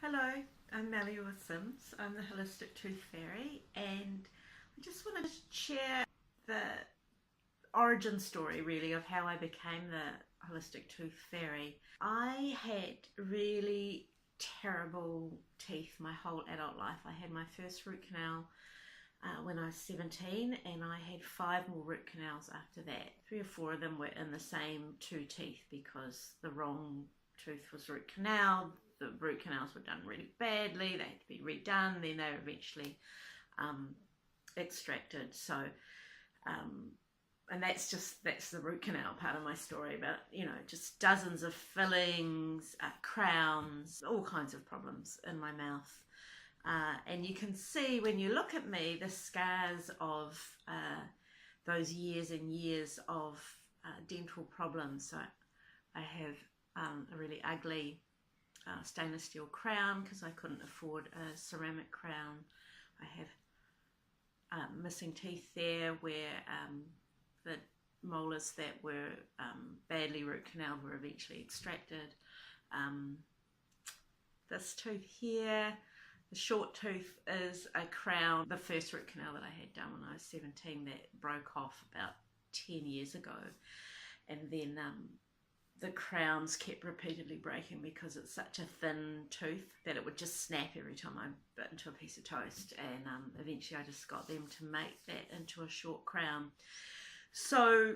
Hello, I'm Melly with Sims. I'm the Holistic Tooth Fairy, and I just want to share the origin story really of how I became the Holistic Tooth Fairy. I had really terrible teeth my whole adult life. I had my first root canal when I was 17, and I had 5 more root canals after that. 3 or 4 of them were in the same 2 teeth because the wrong tooth was root canal. The root canals were done really badly, they had to be redone, then they were eventually extracted. So and that's the root canal part of my story, but just dozens of fillings, crowns, all kinds of problems in my mouth. And you can see when you look at me the scars of those years and years of dental problems. So I have a really ugly stainless steel crown because I couldn't afford a ceramic crown. I have missing teeth there where the molars that were badly root canal were eventually extracted. This tooth here, the short tooth, is a crown, the first root canal that I had done when I was 17 that broke off about 10 years ago. And then the crowns kept repeatedly breaking because it's such a thin tooth that it would just snap every time I bit into a piece of toast. And eventually I just got them to make that into a short crown. So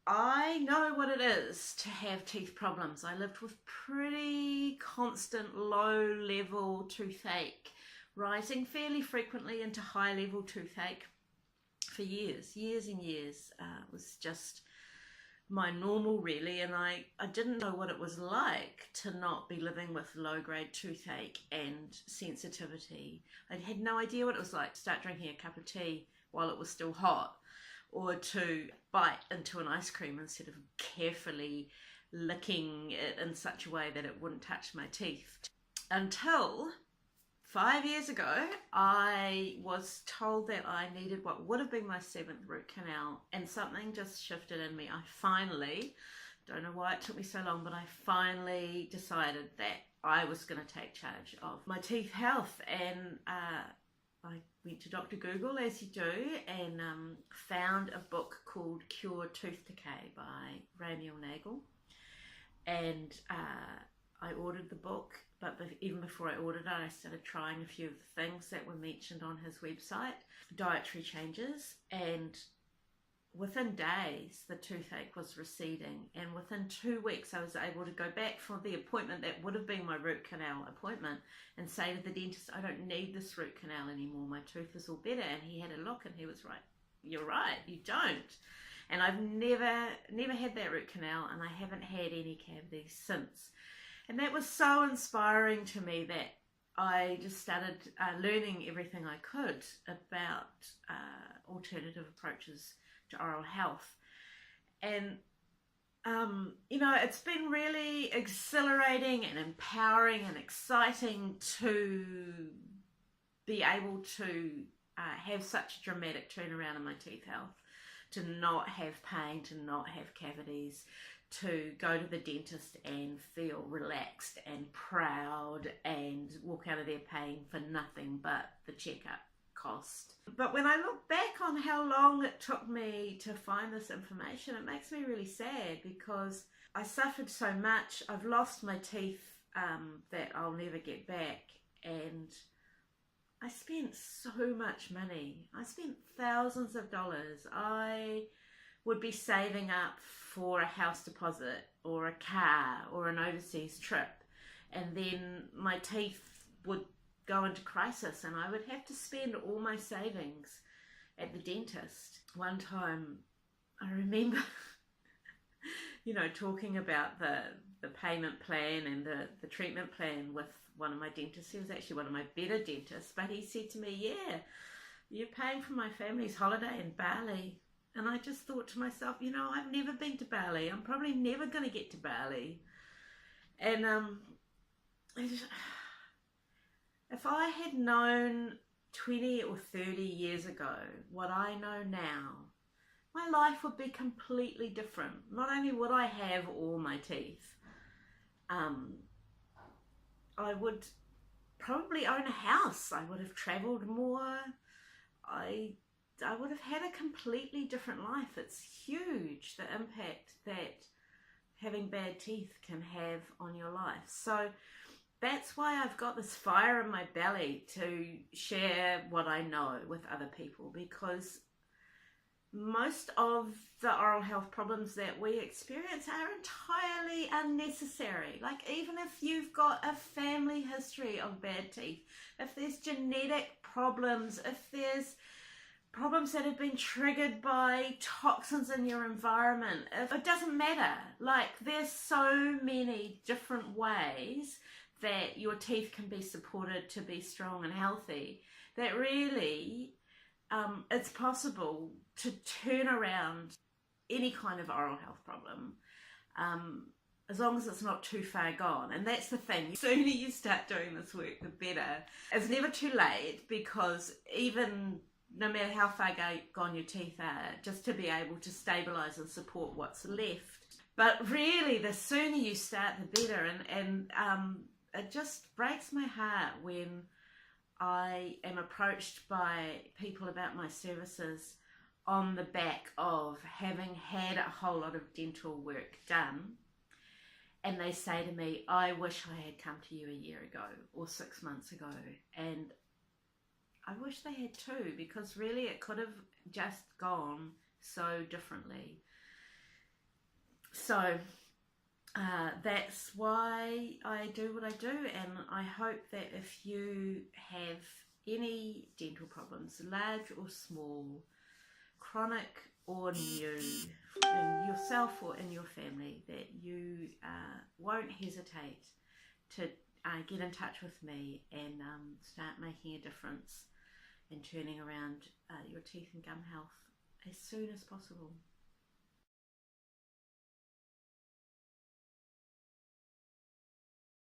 I know what it is to have teeth problems. I lived with pretty constant low-level toothache, rising fairly frequently into high-level toothache for years and years. It was just my normal really, and I didn't know what it was like to not be living with low-grade toothache and sensitivity. I had no idea what it was like to start drinking a cup of tea while it was still hot, or to bite into an ice cream instead of carefully licking it in such a way that it wouldn't touch my teeth. Until 5 years ago, I was told that I needed what would have been my 7th root canal, and something just shifted in me. I finally, don't know why it took me so long, but I finally decided that I was going to take charge of my teeth health. And I went to Dr. Google, as you do, and found a book called Cure Tooth Decay by Ramiel Nagel. And I ordered the book, but even before I ordered it, I started trying a few of the things that were mentioned on his website, dietary changes, and within days the toothache was receding, and within 2 weeks I was able to go back for the appointment that would have been my root canal appointment and say to the dentist, I don't need this root canal anymore, my tooth is all better. And he had a look and he was right, you're right, you don't. And I've never had that root canal, and I haven't had any cavities since. And that was so inspiring to me that I just started learning everything I could about alternative approaches to oral health. And it's been really exhilarating and empowering and exciting to be able to have such a dramatic turnaround in my teeth health, to not have pain, to not have cavities, to go to the dentist and feel relaxed and proud and walk out of there paying for nothing but the checkup cost. But when I look back on how long it took me to find this information, it makes me really sad because I suffered so much. I've lost my teeth that I'll never get back, and I spent so much money. I spent thousands of dollars. I would be saving up for a house deposit or a car or an overseas trip, and then my teeth would go into crisis and I would have to spend all my savings at the dentist. One time I remember talking about the payment plan and the treatment plan with one of my dentists. He was actually one of my better dentists, but he said to me, yeah, you're paying for my family's holiday in Bali. And I just thought to myself, I've never been to Bali. I'm probably never going to get to Bali. And if I had known 20 or 30 years ago what I know now, my life would be completely different. Not only would I have all my teeth, I would probably own a house. I would have travelled more. I would have had a completely different life. It's huge, the impact that having bad teeth can have on your life. So that's why I've got this fire in my belly to share what I know with other people, because most of the oral health problems that we experience are entirely unnecessary. Like, even if you've got a family history of bad teeth, if there's genetic problems, if there's problems that have been triggered by toxins in your environment, it doesn't matter. Like, there's so many different ways that your teeth can be supported to be strong and healthy, that really it's possible to turn around any kind of oral health problem, as long as it's not too far gone. And that's the thing, the sooner you start doing this work, the better. It's never too late, because even no matter how far gone your teeth are, just to be able to stabilise and support what's left. But really, the sooner you start, the better. And it just breaks my heart when I am approached by people about my services on the back of having had a whole lot of dental work done, and they say to me, I wish I had come to you a year ago or 6 months ago. And I wish they had too, because really it could have just gone so differently. So that's why I do what I do, and I hope that if you have any dental problems, large or small, chronic or new, in yourself or in your family, that you won't hesitate to get in touch with me and start making a difference and turning around your teeth and gum health as soon as possible.